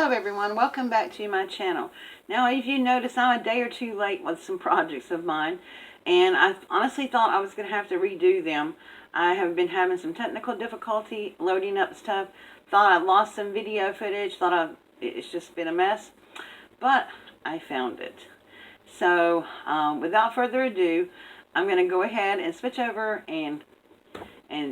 Hello everyone, welcome back to my channel. Now if you notice, I'm a day or two late with some projects of mine, and I honestly thought I was going to have to redo them. I have been having some technical difficulty loading up stuff, thought I lost some video footage, it's just been a mess, but I found it. So without further ado, I'm going to go ahead and switch over and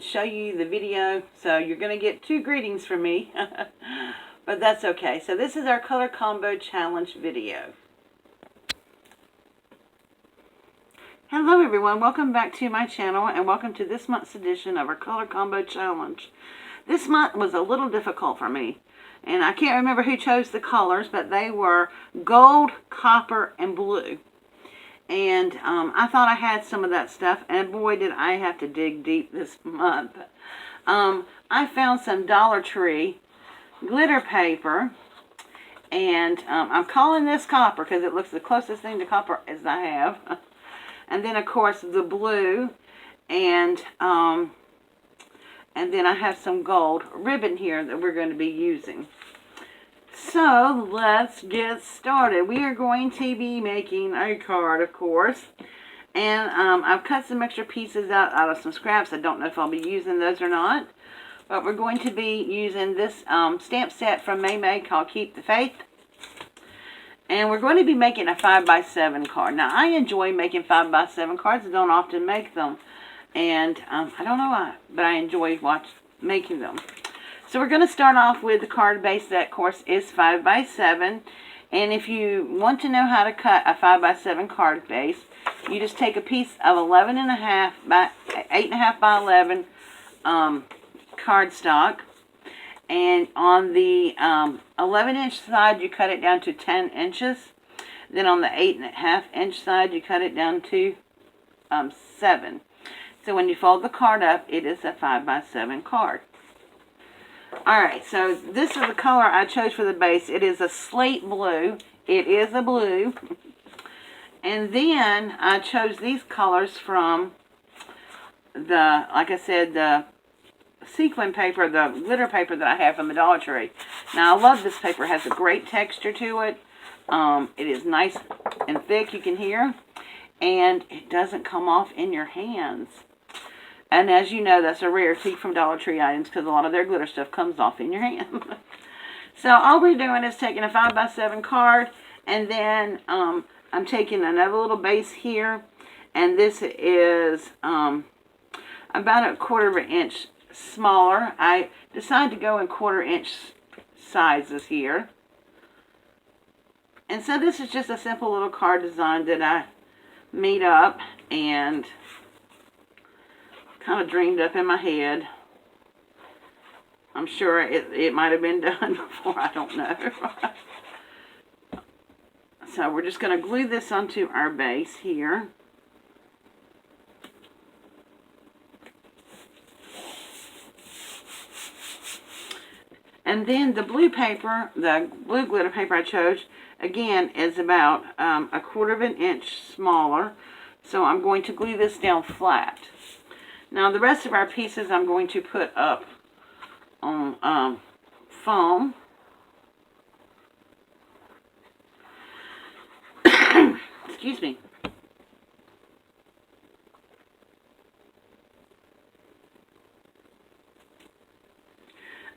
show you the video. So you're going to get two greetings from me. But that's okay. So this is our color combo challenge video. Hello everyone, welcome back to my channel and welcome to this month's edition of our color combo challenge. This month was a little difficult for me, and I can't remember who chose the colors, but they were gold, copper, and blue. And I thought I had some of that stuff, and boy did I have to dig deep this month. I found some Dollar Tree glitter paper, and I'm calling this copper because it looks the closest thing to copper as I have. And then of course the blue, and then I have some gold ribbon here that we're going to be using. So let's get started. We are going to be making a card, of course, and I've cut some extra pieces out of some scraps. I don't know if I'll be using those or not. But we're going to be using this stamp set from May called Keep the Faith. And we're going to be making a 5x7 card. Now, I enjoy making 5x7 cards. I don't often make them. And I don't know why, but I enjoy making them. So we're going to start off with the card base that, of course, is 5x7. And if you want to know how to cut a 5x7 card base, you just take a piece of 11.5 by 8.5 by 11 cardstock, and on the 11-inch side you cut it down to 10 inches. Then on the 8.5-inch side you cut it down to 7. So when you fold the card up, it is a 5x7 card. Alright, so this is the color I chose for the base. It is a slate blue. It is a blue. And then I chose these colors from like I said, the sequin paper, the glitter paper that I have from the Dollar Tree. Now, I love this paper. It has a great texture to it. It is nice and thick, you can hear. And it doesn't come off in your hands. And as you know, that's a rarity from Dollar Tree items because a lot of their glitter stuff comes off in your hand. So all we're doing is taking a 5x7 card, and then I'm taking another little base here. And this is about a 1/4 inch smaller. I decided to go in 1/4 inch sizes here. And so this is just a simple little card design that I made up and kind of dreamed up in my head. I'm sure it might have been done before, I don't know. So we're just going to glue this onto our base here. And then the blue paper, the blue glitter paper I chose, again, is about a 1/4 inch smaller. So I'm going to glue this down flat. Now the rest of our pieces I'm going to put up on foam. Excuse me.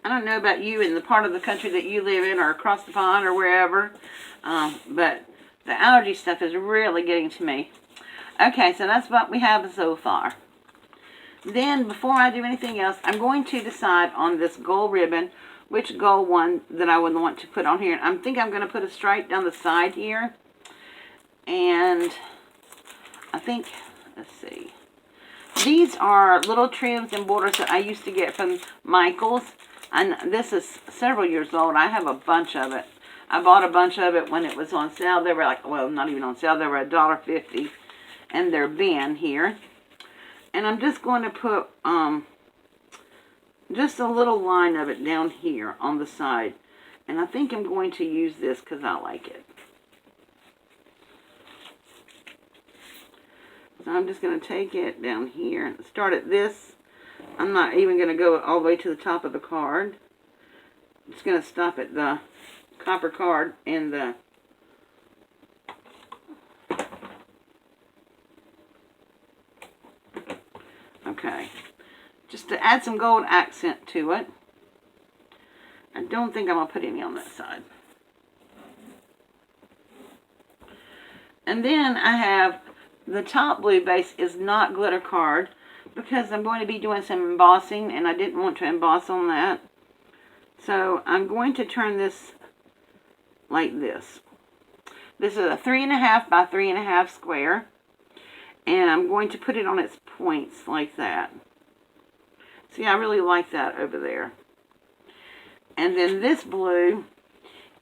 I don't know about you in the part of the country that you live in or across the pond or wherever, but the allergy stuff is really getting to me. Okay, so that's what we have so far. Then, before I do anything else, I'm going to decide on this gold ribbon, which gold one that I would want to put on here. I think I'm going to put a stripe down the side here. And I think, let's see. These are little trims and borders that I used to get from Michael's. And this is several years old. I have a bunch of it. I bought a bunch of it when it was on sale. They were like, well, not even on sale. They were $1.50 in their bin here. And I'm just going to put just a little line of it down here on the side. And I think I'm going to use this because I like it. So I'm just going to take it down here and start at this. I'm not even going to go all the way to the top of the card. I'm just going to stop at the copper card in the okay, just to add some gold accent to it. I don't think I'm going to put any on that side. And then I have the top blue base is not glitter card because I'm going to be doing some embossing and I didn't want to emboss on that. So I'm going to turn this like this. This is a 3.5 by 3.5 square. And I'm going to put it on its points like that. See, I really like that over there. And then this blue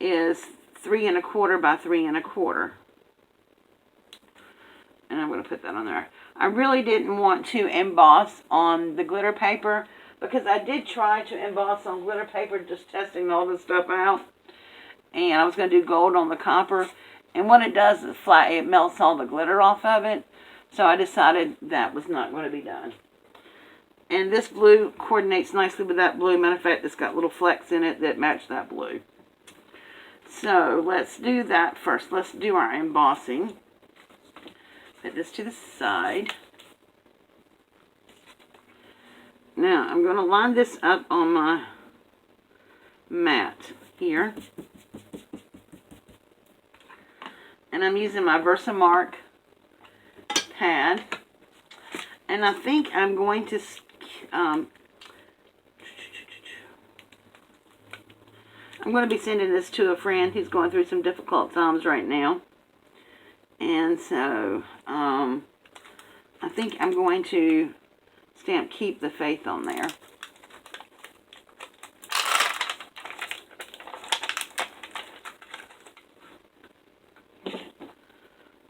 is 3.25 by 3.25. And I'm going to put that on there. I really didn't want to emboss on the glitter paper because I did try to emboss on glitter paper, just testing all this stuff out. And I was going to do gold on the copper. And what it does is it melts all the glitter off of it. So I decided that was not going to be done. And this blue coordinates nicely with that blue. Matter of fact, it's got little flecks in it that match that blue. So let's do that first. Let's do our embossing. Put this to the side. Now, I'm going to line this up on my mat here. And I'm using my Versamark pad. And I think I'm going to I'm going to be sending this to a friend who's going through some difficult times right now. And so, I think I'm going to stamp Keep the Faith on there.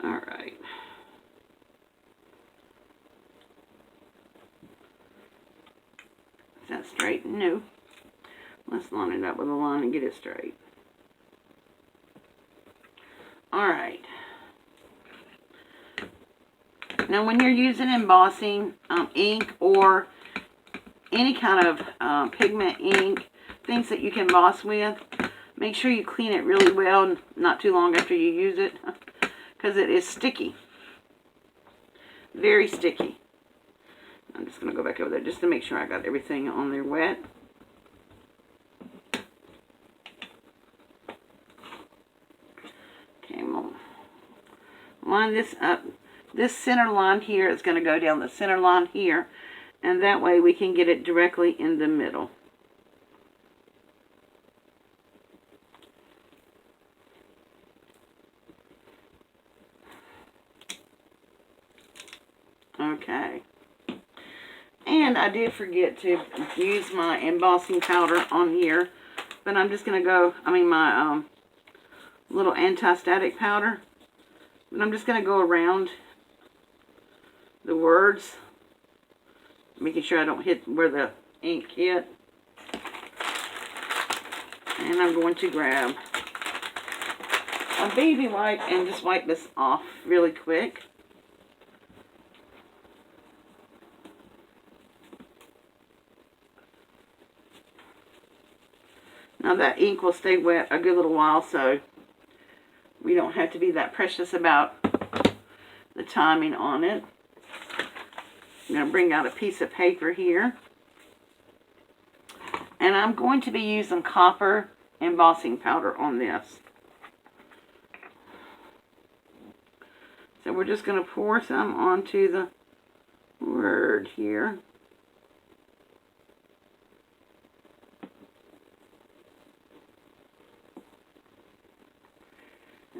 Alright. Is that straight? No. Let's line it up with a line and get it straight. Alright. Now when you're using embossing ink or any kind of pigment ink, things that you can emboss with, make sure you clean it really well not too long after you use it because it is sticky. Very sticky. I'm just going to go back over there just to make sure I got everything on there wet. Okay, we'll line this up. This center line here is going to go down the center line here, and that way we can get it directly in the middle. Okay. And I did forget to use my embossing powder on here, but I'm just going to go, my little anti-static powder, but I'm just going to go around the words, making sure I don't hit where the ink hit. And I'm going to grab a baby wipe and just wipe this off really quick. Now that ink will stay wet a good little while, so we don't have to be that precious about the timing on it. I'm going to bring out a piece of paper here. And I'm going to be using copper embossing powder on this. So we're just going to pour some onto the word here.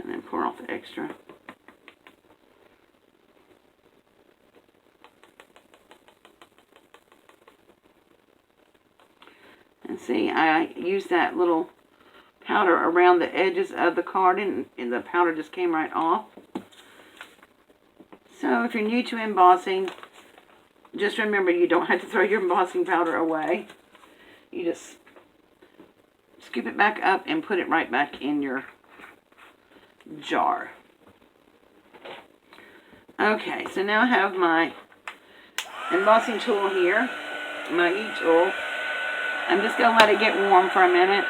And then pour off the extra. And see, I used that little powder around the edges of the card, and the powder just came right off. So if you're new to embossing, just remember you don't have to throw your embossing powder away. You just scoop it back up and put it right back in your jar. Okay, so now I have my embossing tool here, my E-tool. I'm just going to let it get warm for a minute.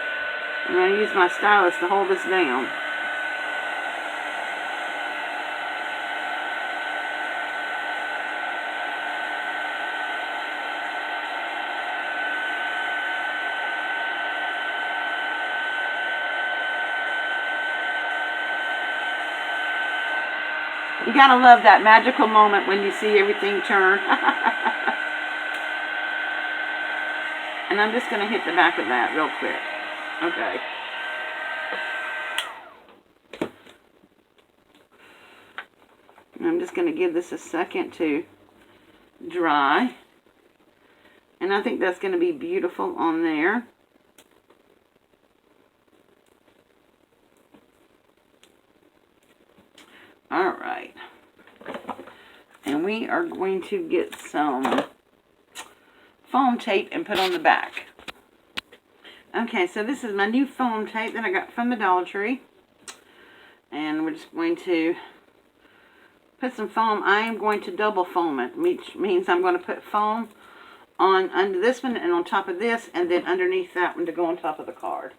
I'm going to use my stylus to hold this down. You gotta love that magical moment when you see everything turn. And I'm just gonna hit the back of that real quick. Okay. And I'm just gonna give this a second to dry. And I think that's gonna be beautiful on there. Alright. And we are going to get some foam tape and put on the back. Okay, so this is my new foam tape that I got from the Dollar Tree. And we're just going to put some foam. I am going to double foam it, which means I'm going to put foam on under this one and on top of this, and then underneath that one to go on top of the card.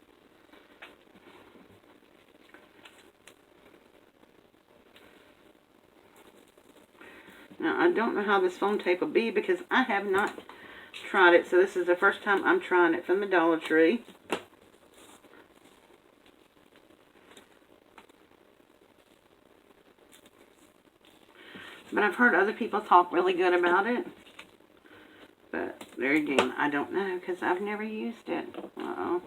Now, I don't know how this foam tape will be because I have not tried it. So this is the first time I'm trying it from the Dollar Tree. But I've heard other people talk really good about it. But there again, I don't know because I've never used it. Uh-oh.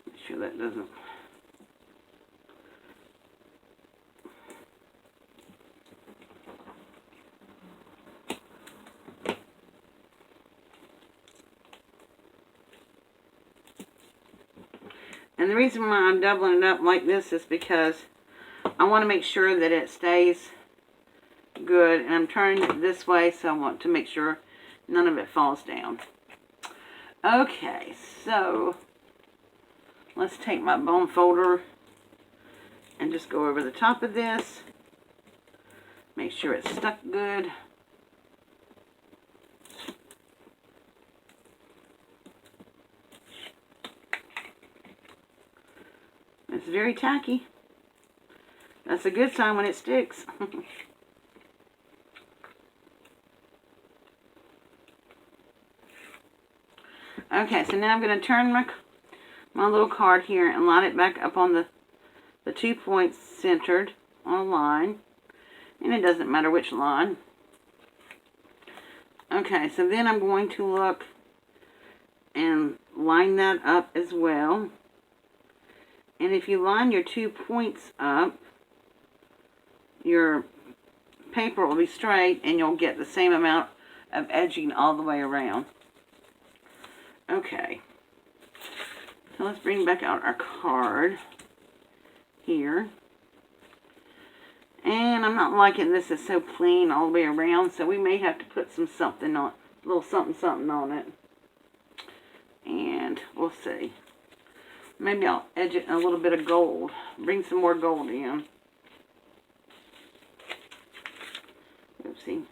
Make sure that doesn't... And the reason why I'm doubling it up like this is because I want to make sure that it stays good. And I'm turning it this way, so I want to make sure none of it falls down. Okay, so let's take my bone folder and just go over the top of this. Make sure it's stuck good. It's very tacky. That's a good sign when it sticks. Okay, so now I'm going to turn my little card here and line it back up on the 2 points centered on a line. And it doesn't matter which line. Okay, so then I'm going to look and line that up as well. And if you line your 2 points up, your paper will be straight and you'll get the same amount of edging all the way around. Okay. So let's bring back out our card here. And I'm not liking this is so plain all the way around, so we may have to put something on, a little something on it. And we'll see. Maybe I'll edge it in a little bit of gold. Bring some more gold in. Oopsie.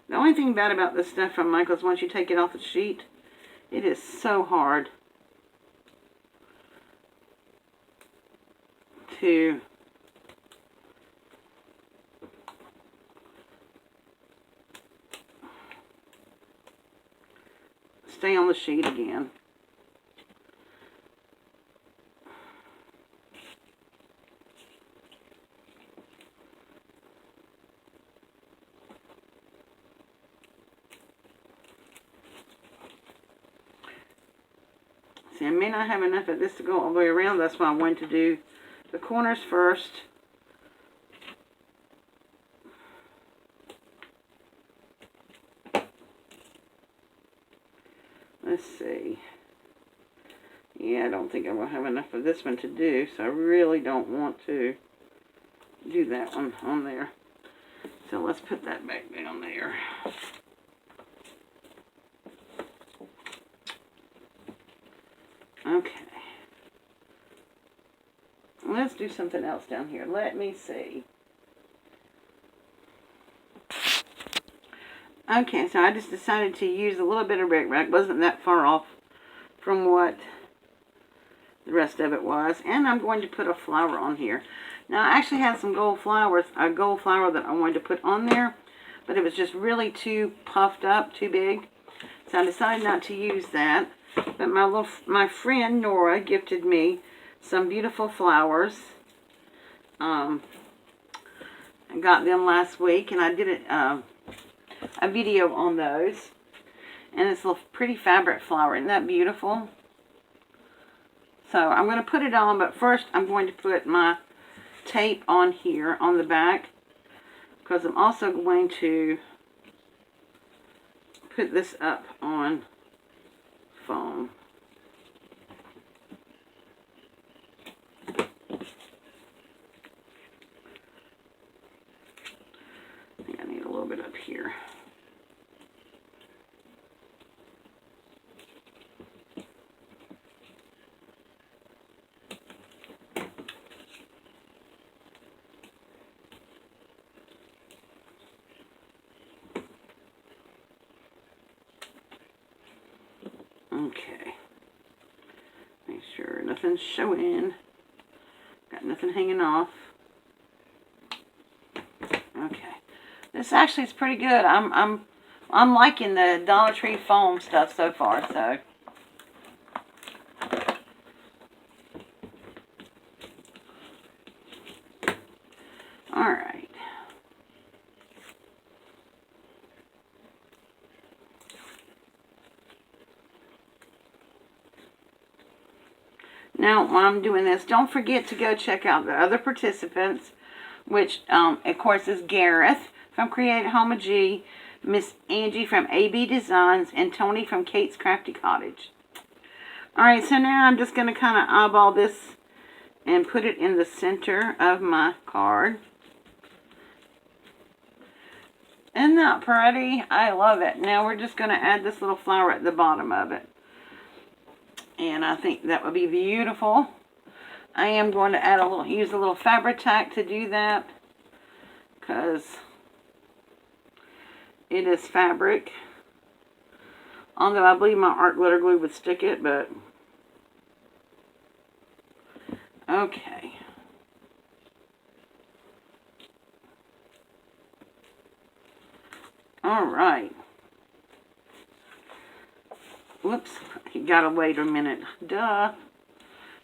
The only thing bad about this stuff from Michaels, once you take it off the sheet, it is so hard to stay on the sheet again. See, I may not have enough of this to go all the way around. That's why I wanted to do the corners first. Let's see. Yeah, I don't think I'm going to have enough of this one to do, so I really don't want to do that one on there. So let's put that back down there. Okay. Let's do something else down here. Let me see. Okay, so I just decided to use a little bit of Ric Rac. Wasn't that far off from what the rest of it was. And I'm going to put a flower on here. Now, I actually had some gold flowers, a gold flower that I wanted to put on there, but it was just really too puffed up, too big. So I decided not to use that. But my friend Nora gifted me some beautiful flowers. I got them last week, and I did a video on those. And it's a pretty fabric flower. Isn't that beautiful? So I'm going to put it on, but first I'm going to put my tape on here on the back, because I'm also going to put this up on foam. I think I need a little bit up here. Okay. Make sure nothing's showing. Got nothing hanging off. Okay. This actually is pretty good. I'm liking the Dollar Tree foam stuff so far, so. Alright. Now, while I'm doing this, don't forget to go check out the other participants, which, of course, is Gareth from Create Home of G, Miss Angie from AB Designs, and Tony from Kate's Crafty Cottage. Alright, so now I'm just going to kind of eyeball this and put it in the center of my card. Isn't that pretty? I love it. Now we're just going to add this little flower at the bottom of it. And I think that would be beautiful. I am going to add use a little Fabri-Tac to do that, because it is fabric. Although I believe my art glitter glue would stick it, but okay. All right. Whoops, you gotta wait a minute. Duh.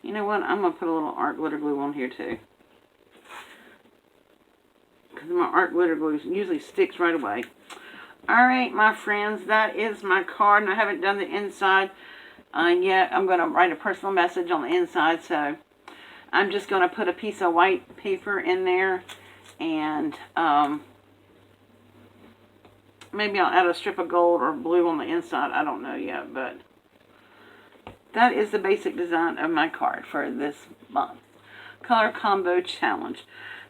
You know what? I'm gonna put a little art glitter glue on here too, because my art glitter glue usually sticks right away. Alright, my friends, that is my card, and I haven't done the inside yet. I'm going to write a personal message on the inside, so I'm just going to put a piece of white paper in there, and maybe I'll add a strip of gold or blue on the inside. I don't know yet, but that is the basic design of my card for this month. Color Combo Challenge.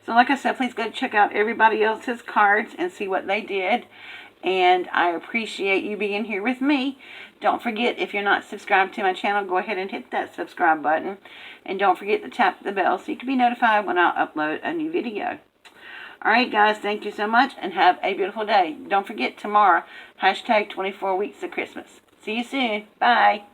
So like I said, please go check out everybody else's cards and see what they did. And I appreciate you being here with me. Don't forget, if you're not subscribed to my channel, go ahead and hit that subscribe button. And don't forget to tap the bell so you can be notified when I upload a new video. Alright guys, thank you so much and have a beautiful day. Don't forget, tomorrow, #24 weeks of Christmas. See you soon. Bye.